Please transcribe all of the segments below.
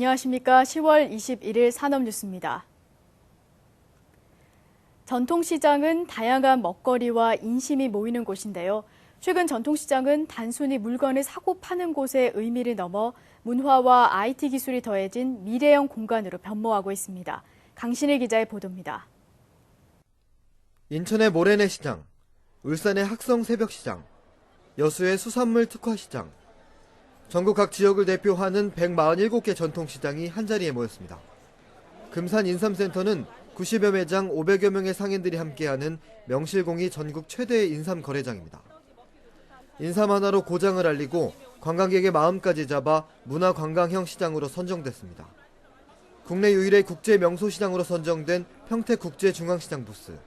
안녕하십니까. 10월 21일 산업뉴스입니다. 전통시장은 다양한 먹거리와 인심이 모이는 곳인데요. 최근 전통시장은 단순히 물건을 사고 파는 곳의 의미를 넘어 문화와 IT 기술이 더해진 미래형 공간으로 변모하고 있습니다. 강신일 기자의 보도입니다. 인천의 모래내 시장, 울산의 학성 새벽시장, 여수의 수산물 특화시장, 전국 각 지역을 대표하는 147개 전통시장이 한자리에 모였습니다. 금산 인삼센터는 90여 매장 500여 명의 상인들이 함께하는 명실공히 전국 최대의 인삼 거래장입니다. 인삼 하나로 고장을 알리고 관광객의 마음까지 잡아 문화관광형 시장으로 선정됐습니다. 국내 유일의 국제 명소시장으로 선정된 평택국제중앙시장 부스.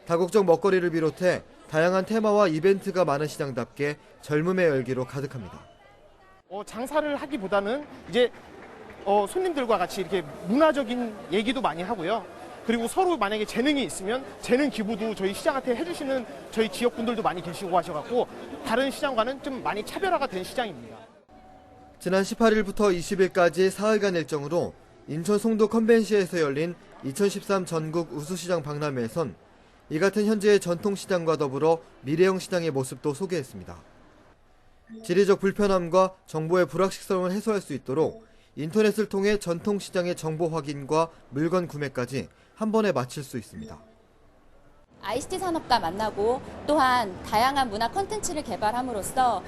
다국적 먹거리를 비롯해 다양한 테마와 이벤트가 많은 시장답게 젊음의 열기로 가득합니다. 장사를 하기보다는 이제 손님들과 같이 이렇게 문화적인 얘기도 많이 하고요. 그리고 서로 만약에 재능이 있으면 재능 기부도 저희 시장한테 해주시는 저희 지역분들도 많이 계시고 하셔갖고 다른 시장과는 좀 많이 차별화가 된 시장입니다. 지난 18일부터 20일까지 사흘간 일정으로 인천 송도 컨벤시에서 열린 2013 전국 우수시장 박람회에선 이 같은 현재의 전통시장과 더불어 미래형 시장의 모습도 소개했습니다. 지리적 불편함과 정보의 불확실성을 해소할 수 있도록 인터넷을 통해 전통시장의 정보 확인과 물건 구매까지 한 번에 마칠 수 있습니다. ICT 산업과 만나고 또한 다양한 문화 콘텐츠를 개발함으로써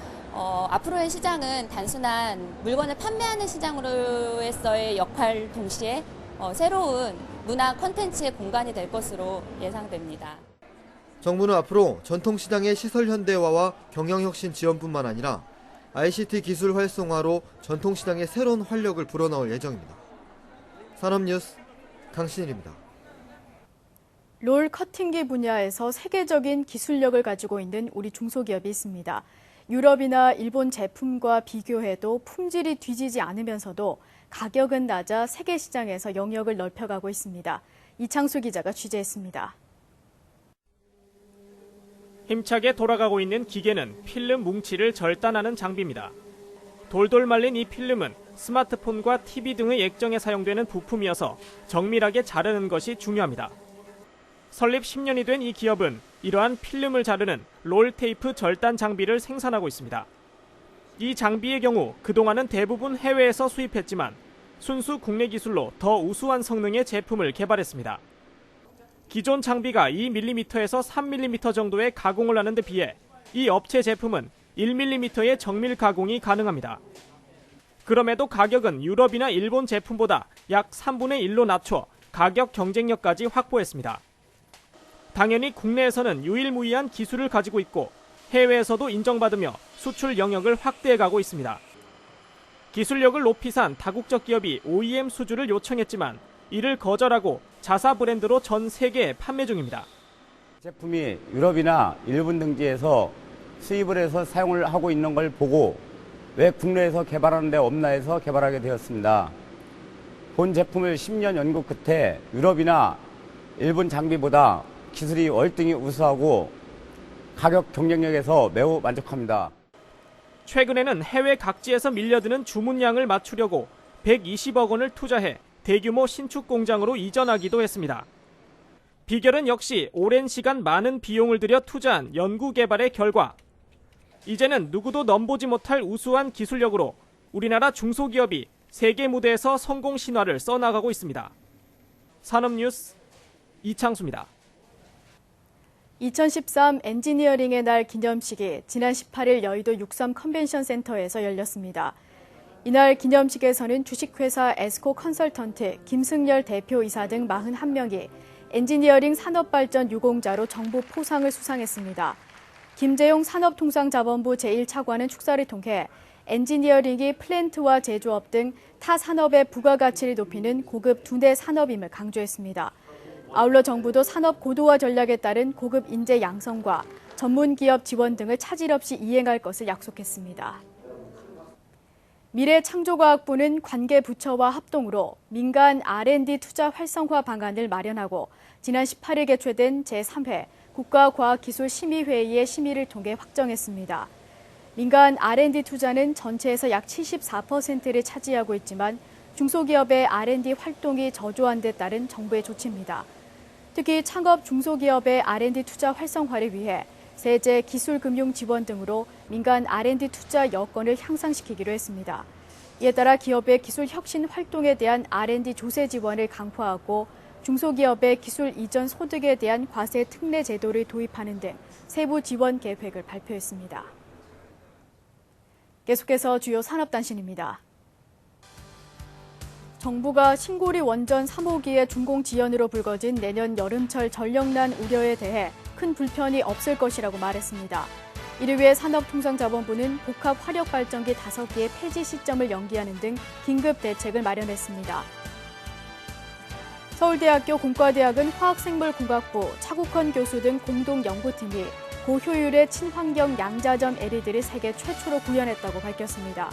앞으로의 시장은 단순한 물건을 판매하는 시장으로서의 역할 동시에 새로운 문화 콘텐츠의 공간이 될 것으로 예상됩니다. 정부는 앞으로 전통시장의 시설 현대화와 경영혁신 지원뿐만 아니라 ICT 기술 활성화로 전통시장의 새로운 활력을 불어넣을 예정입니다. 산업뉴스 강신일입니다. 롤 커팅기 분야에서 세계적인 기술력을 가지고 있는 우리 중소기업이 있습니다. 유럽이나 일본 제품과 비교해도 품질이 뒤지지 않으면서도 가격은 낮아 세계 시장에서 영역을 넓혀가고 있습니다. 이창수 기자가 취재했습니다. 힘차게 돌아가고 있는 기계는 필름 뭉치를 절단하는 장비입니다. 돌돌 말린 이 필름은 스마트폰과 TV 등의 액정에 사용되는 부품이어서 정밀하게 자르는 것이 중요합니다. 설립 10년이 된 이 기업은 이러한 필름을 자르는 롤테이프 절단 장비를 생산하고 있습니다. 이 장비의 경우 그동안은 대부분 해외에서 수입했지만 순수 국내 기술로 더 우수한 성능의 제품을 개발했습니다. 기존 장비가 2mm에서 3mm 정도의 가공을 하는 데 비해 이 업체 제품은 1mm의 정밀 가공이 가능합니다. 그럼에도 가격은 유럽이나 일본 제품보다 약 3분의 1로 낮춰 가격 경쟁력까지 확보했습니다. 당연히 국내에서는 유일무이한 기술을 가지고 있고 해외에서도 인정받으며 수출 영역을 확대해가고 있습니다. 기술력을 높이 산 다국적 기업이 OEM 수주를 요청했지만 이를 거절하고 자사 브랜드로 전 세계에 판매 중입니다. 제품이 유럽이나 일본 등지에서 수입을 해서 사용을 하고 있는 걸 보고 왜 국내에서 개발하는 데 없나 해서 개발하게 되었습니다. 본 제품을 10년 연구 끝에 유럽이나 일본 장비보다 기술이 월등히 우수하고 가격 경쟁력에서 매우 만족합니다. 최근에는 해외 각지에서 밀려드는 주문량을 맞추려고 120억 원을 투자해 대규모 신축 공장으로 이전하기도 했습니다. 비결은 역시 오랜 시간 많은 비용을 들여 투자한 연구 개발의 결과. 이제는 누구도 넘보지 못할 우수한 기술력으로 우리나라 중소기업이 세계 무대에서 성공 신화를 써나가고 있습니다. 산업뉴스 이창수입니다. 2013 엔지니어링의 날 기념식이 지난 18일 여의도 63 컨벤션 센터에서 열렸습니다. 이날 기념식에서는 주식회사 에스코 컨설턴트 김승열 대표이사 등 41명이 엔지니어링 산업발전 유공자로 정부 포상을 수상했습니다. 김재용 산업통상자원부 제1차관은 축사를 통해 엔지니어링이 플랜트와 제조업 등 타 산업의 부가가치를 높이는 고급 두뇌 산업임을 강조했습니다. 아울러 정부도 산업 고도화 전략에 따른 고급 인재 양성과 전문기업 지원 등을 차질 없이 이행할 것을 약속했습니다. 미래창조과학부는 관계 부처와 합동으로 민간 R&D 투자 활성화 방안을 마련하고 지난 18일 개최된 제3회 국가과학기술심의회의의 심의를 통해 확정했습니다. 민간 R&D 투자는 전체에서 약 74%를 차지하고 있지만 중소기업의 R&D 활동이 저조한 데 따른 정부의 조치입니다. 특히 창업 중소기업의 R&D 투자 활성화를 위해 세제, 기술, 금융 지원 등으로 민간 R&D 투자 여건을 향상시키기로 했습니다. 이에 따라 기업의 기술 혁신 활동에 대한 R&D 조세 지원을 강화하고 중소기업의 기술 이전 소득에 대한 과세 특례 제도를 도입하는 등 세부 지원 계획을 발표했습니다. 계속해서 주요 산업단신입니다. 정부가 신고리 원전 3호기의 준공 지연으로 불거진 내년 여름철 전력난 우려에 대해 큰 불편이 없을 것이라고 말했습니다. 이를 위해 산업통상자원부는 복합 화력발전기 5기의 폐지 시점을 연기하는 등 긴급 대책을 마련했습니다. 서울대학교 공과대학은 화학생물공학부, 차국헌 교수 등 공동연구팀이 고효율의 친환경 양자점 LED를 세계 최초로 구현했다고 밝혔습니다.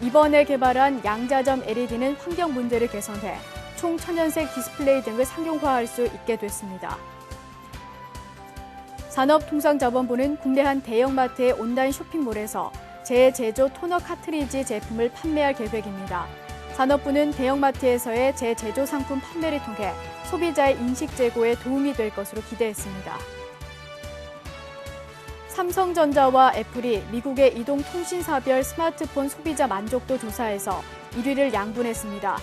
이번에 개발한 양자점 LED는 환경 문제를 개선해 총천연색 디스플레이 등을 상용화할 수 있게 됐습니다. 산업통상자원부는 국내 한 대형마트의 온라인 쇼핑몰에서 재제조 토너 카트리지 제품을 판매할 계획입니다. 산업부는 대형마트에서의 재제조 상품 판매를 통해 소비자의 인식 제고에 도움이 될 것으로 기대했습니다. 삼성전자와 애플이 미국의 이동통신사별 스마트폰 소비자 만족도 조사에서 1위를 양분했습니다.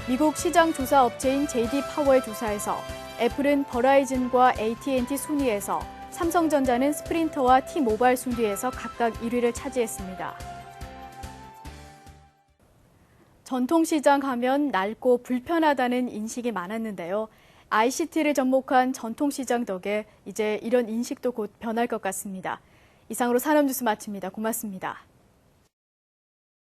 미국 시장 조사 업체인 JD파워의 조사에서 애플은 버라이즌과 AT&T 순위에서 삼성전자는 스프린터와 T모바일 순위에서 각각 1위를 차지했습니다. 전통시장 가면 낡고 불편하다는 인식이 많았는데요. ICT를 접목한 전통시장 덕에 이제 이런 인식도 곧 변할 것 같습니다. 이상으로 산업뉴스 마칩니다. 고맙습니다.